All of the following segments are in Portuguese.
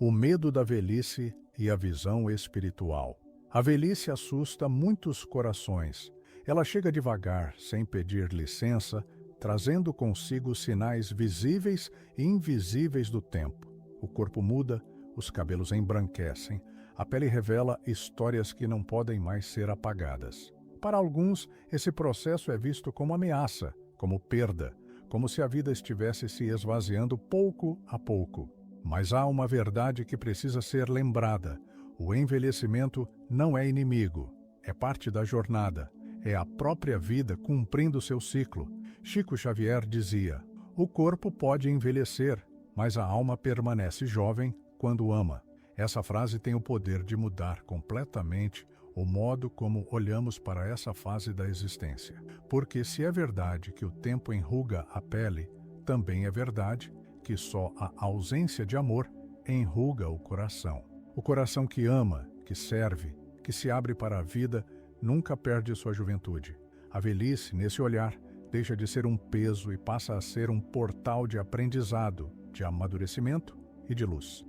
O medo da velhice e a visão espiritual. A velhice assusta muitos corações. Ela chega devagar, sem pedir licença, trazendo consigo sinais visíveis e invisíveis do tempo. O corpo muda, os cabelos embranquecem, a pele revela histórias que não podem mais ser apagadas. Para alguns, esse processo é visto como ameaça, como perda, como se a vida estivesse se esvaziando pouco a pouco. Mas há uma verdade que precisa ser lembrada: o envelhecimento não é inimigo, é parte da jornada, é a própria vida cumprindo seu ciclo. Chico Xavier dizia: o corpo pode envelhecer, mas a alma permanece jovem quando ama. Essa frase tem o poder de mudar completamente o modo como olhamos para essa fase da existência. Porque se é verdade que o tempo enruga a pele, também é verdade que só a ausência de amor enruga o coração. O coração que ama, que serve, que se abre para a vida, nunca perde sua juventude. A velhice, nesse olhar, deixa de ser um peso e passa a ser um portal de aprendizado, de amadurecimento e de luz.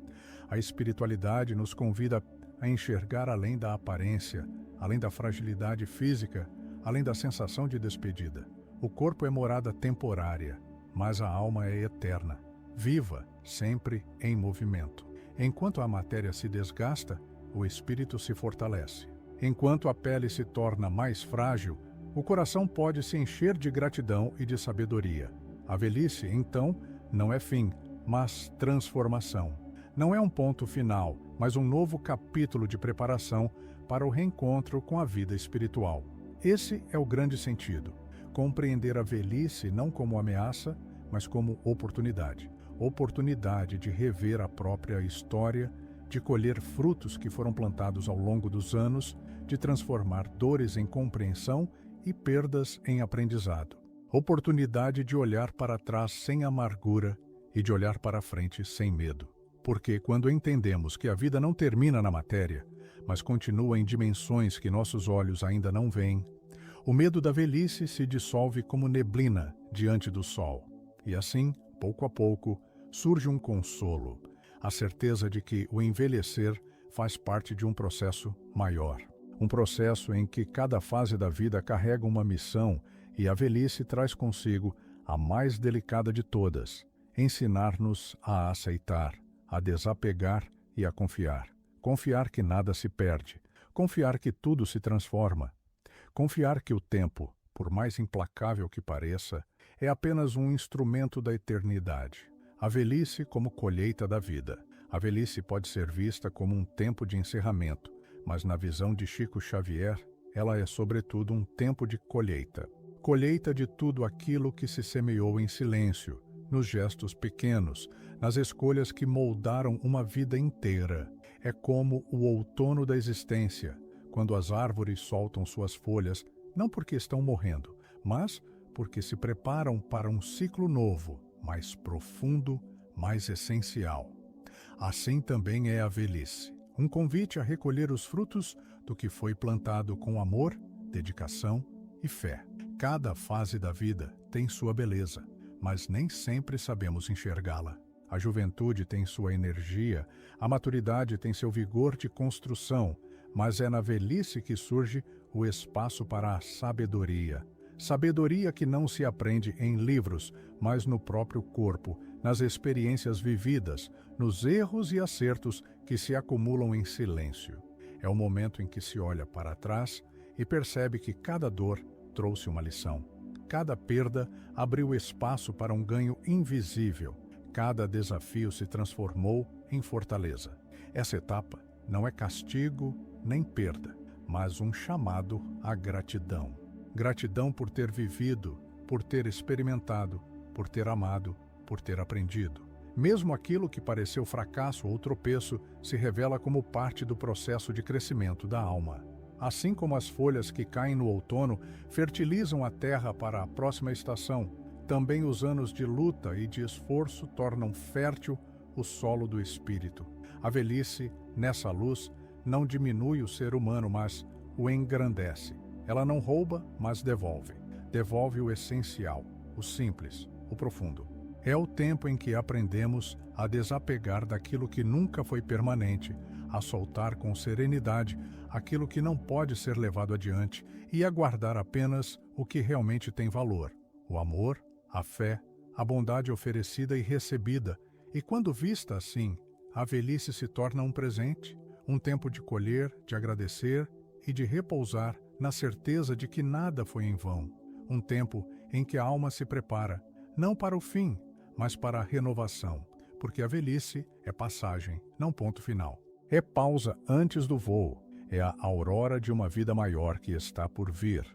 A espiritualidade nos convida a enxergar além da aparência, além da fragilidade física, além da sensação de despedida. O corpo é morada temporária, mas a alma é eterna, viva, sempre em movimento. Enquanto a matéria se desgasta, o espírito se fortalece. Enquanto a pele se torna mais frágil, o coração pode se encher de gratidão e de sabedoria. A velhice, então, não é fim, mas transformação. Não é um ponto final, mas um novo capítulo de preparação para o reencontro com a vida espiritual. Esse é o grande sentido. Compreender a velhice não como ameaça, mas como oportunidade. Oportunidade de rever a própria história, de colher frutos que foram plantados ao longo dos anos, de transformar dores em compreensão e perdas em aprendizado. Oportunidade de olhar para trás sem amargura e de olhar para frente sem medo. Porque quando entendemos que a vida não termina na matéria, mas continua em dimensões que nossos olhos ainda não veem, o medo da velhice se dissolve como neblina diante do sol. E assim, pouco a pouco, surge um consolo, a certeza de que o envelhecer faz parte de um processo maior. Um processo em que cada fase da vida carrega uma missão e a velhice traz consigo a mais delicada de todas: ensinar-nos a aceitar, a desapegar e a confiar. Confiar que nada se perde, confiar que tudo se transforma, confiar que o tempo, por mais implacável que pareça, é apenas um instrumento da eternidade. A velhice como colheita da vida. A velhice pode ser vista como um tempo de encerramento, mas na visão de Chico Xavier, ela é sobretudo um tempo de colheita. Colheita de tudo aquilo que se semeou em silêncio, nos gestos pequenos, nas escolhas que moldaram uma vida inteira. É como o outono da existência, quando as árvores soltam suas folhas, não porque estão morrendo, mas porque se preparam para um ciclo novo, mais profundo, mais essencial. Assim também é a velhice, um convite a recolher os frutos do que foi plantado com amor, dedicação e fé. Cada fase da vida tem sua beleza, mas nem sempre sabemos enxergá-la. A juventude tem sua energia, a maturidade tem seu vigor de construção, mas é na velhice que surge o espaço para a sabedoria. Sabedoria que não se aprende em livros, mas no próprio corpo, nas experiências vividas, nos erros e acertos que se acumulam em silêncio. É o momento em que se olha para trás e percebe que cada dor trouxe uma lição. Cada perda abriu espaço para um ganho invisível. Cada desafio se transformou em fortaleza. Essa etapa não é castigo nem perda, mas um chamado à gratidão. Gratidão por ter vivido, por ter experimentado, por ter amado, por ter aprendido. Mesmo aquilo que pareceu fracasso ou tropeço se revela como parte do processo de crescimento da alma. Assim como as folhas que caem no outono fertilizam a terra para a próxima estação, também os anos de luta e de esforço tornam fértil o solo do espírito. A velhice, nessa luz, não diminui o ser humano, mas o engrandece. Ela não rouba, mas devolve. Devolve o essencial, o simples, o profundo. É o tempo em que aprendemos a desapegar daquilo que nunca foi permanente, a soltar com serenidade aquilo que não pode ser levado adiante e a guardar apenas o que realmente tem valor: o amor, a fé, a bondade oferecida e recebida. E quando vista assim, a velhice se torna um presente, um tempo de colher, de agradecer e de repousar na certeza de que nada foi em vão. Um tempo em que a alma se prepara, não para o fim, mas para a renovação, porque a velhice é passagem, não ponto final. É pausa antes do voo, é a aurora de uma vida maior que está por vir.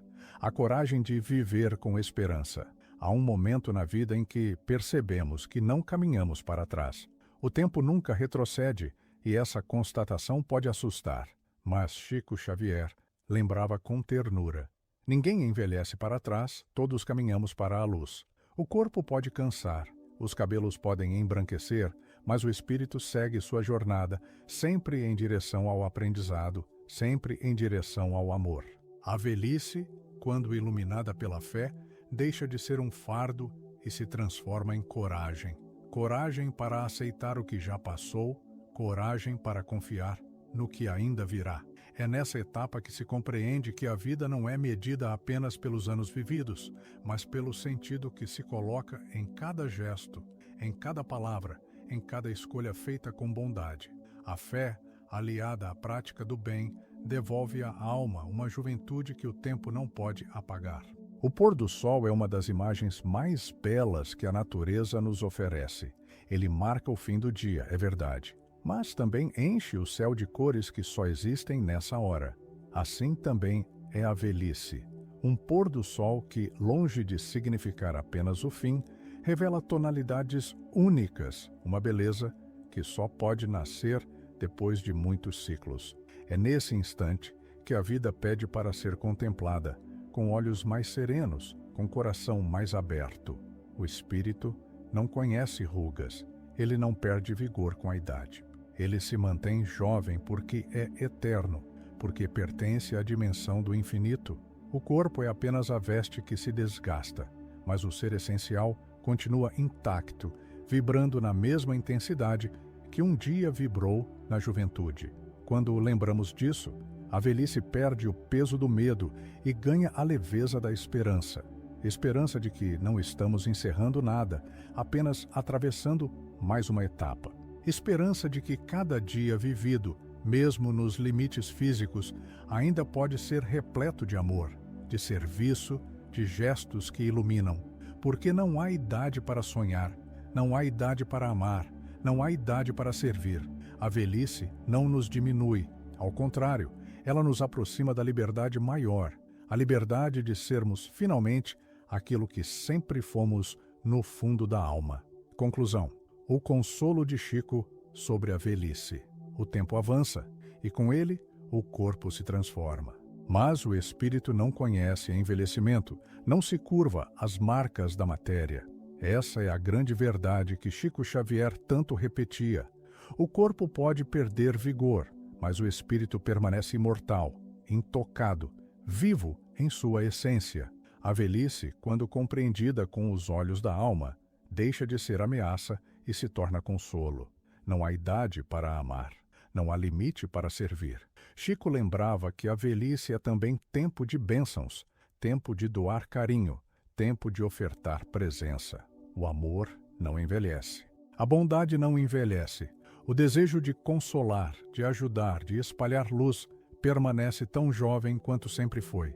A coragem de viver com esperança. Há um momento na vida em que percebemos que não caminhamos para trás. O tempo nunca retrocede e essa constatação pode assustar. Mas Chico Xavier lembrava com ternura: ninguém envelhece para trás, todos caminhamos para a luz. O corpo pode cansar, os cabelos podem embranquecer, mas o espírito segue sua jornada, sempre em direção ao aprendizado, sempre em direção ao amor. A velhice, quando iluminada pela fé, deixa de ser um fardo e se transforma em coragem. Coragem para aceitar o que já passou, coragem para confiar no que ainda virá. É nessa etapa que se compreende que a vida não é medida apenas pelos anos vividos, mas pelo sentido que se coloca em cada gesto, em cada palavra, em cada escolha feita com bondade. A fé, aliada à prática do bem, devolve à alma uma juventude que o tempo não pode apagar. O pôr do sol é uma das imagens mais belas que a natureza nos oferece. Ele marca o fim do dia, é verdade, mas também enche o céu de cores que só existem nessa hora. Assim também é a velhice. Um pôr do sol que, longe de significar apenas o fim, revela tonalidades únicas, uma beleza que só pode nascer depois de muitos ciclos. É nesse instante que a vida pede para ser contemplada, com olhos mais serenos, com coração mais aberto. O espírito não conhece rugas, ele não perde vigor com a idade. Ele se mantém jovem porque é eterno, porque pertence à dimensão do infinito. O corpo é apenas a veste que se desgasta, mas o ser essencial continua intacto, vibrando na mesma intensidade que um dia vibrou na juventude. Quando lembramos disso, a velhice perde o peso do medo e ganha a leveza da esperança. Esperança de que não estamos encerrando nada, apenas atravessando mais uma etapa. Esperança de que cada dia vivido, mesmo nos limites físicos, ainda pode ser repleto de amor, de serviço, de gestos que iluminam. Porque não há idade para sonhar, não há idade para amar, não há idade para servir. A velhice não nos diminui, ao contrário, ela nos aproxima da liberdade maior, a liberdade de sermos, finalmente, aquilo que sempre fomos no fundo da alma. Conclusão: o consolo de Chico sobre a velhice. O tempo avança, e com ele, o corpo se transforma. Mas o espírito não conhece envelhecimento, não se curva às marcas da matéria. Essa é a grande verdade que Chico Xavier tanto repetia. O corpo pode perder vigor, mas o espírito permanece imortal, intocado, vivo em sua essência. A velhice, quando compreendida com os olhos da alma, deixa de ser ameaça e se torna consolo. Não há idade para amar, não há limite para servir. Chico lembrava que a velhice é também tempo de bênçãos, tempo de doar carinho, tempo de ofertar presença. O amor não envelhece. A bondade não envelhece. O desejo de consolar, de ajudar, de espalhar luz permanece tão jovem quanto sempre foi.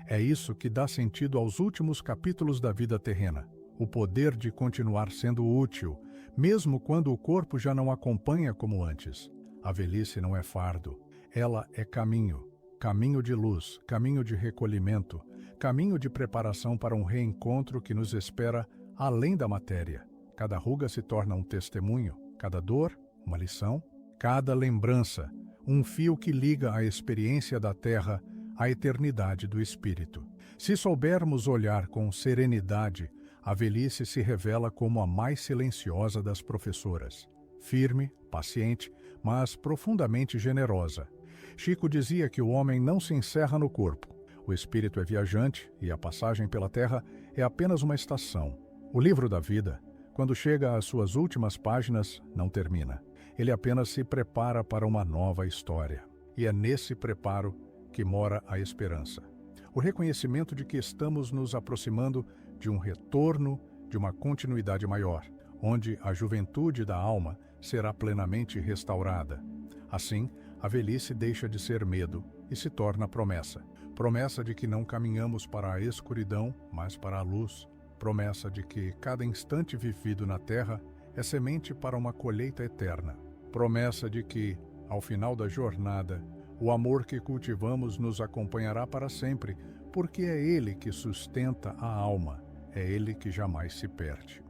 É isso que dá sentido aos últimos capítulos da vida terrena. O poder de continuar sendo útil, mesmo quando o corpo já não acompanha como antes. A velhice não é fardo. Ela é caminho. Caminho de luz, caminho de recolhimento, caminho de preparação para um reencontro que nos espera além da matéria. Cada ruga se torna um testemunho, cada dor, uma lição, cada lembrança, um fio que liga a experiência da terra à eternidade do espírito. Se soubermos olhar com serenidade, a velhice se revela como a mais silenciosa das professoras. Firme, paciente, mas profundamente generosa. Chico dizia que o homem não se encerra no corpo. O espírito é viajante e a passagem pela terra é apenas uma estação. O livro da vida, Quando chega às suas últimas páginas, não termina. Ele apenas se prepara para uma nova história. E é nesse preparo que mora a esperança. O reconhecimento de que estamos nos aproximando de um retorno, de uma continuidade maior, onde a juventude da alma será plenamente restaurada. Assim, a velhice deixa de ser medo e se torna promessa. Promessa de que não caminhamos para a escuridão, mas para a luz. Promessa de que cada instante vivido na terra é semente para uma colheita eterna. Promessa de que, ao final da jornada, o amor que cultivamos nos acompanhará para sempre, porque é ele que sustenta a alma, é ele que jamais se perde.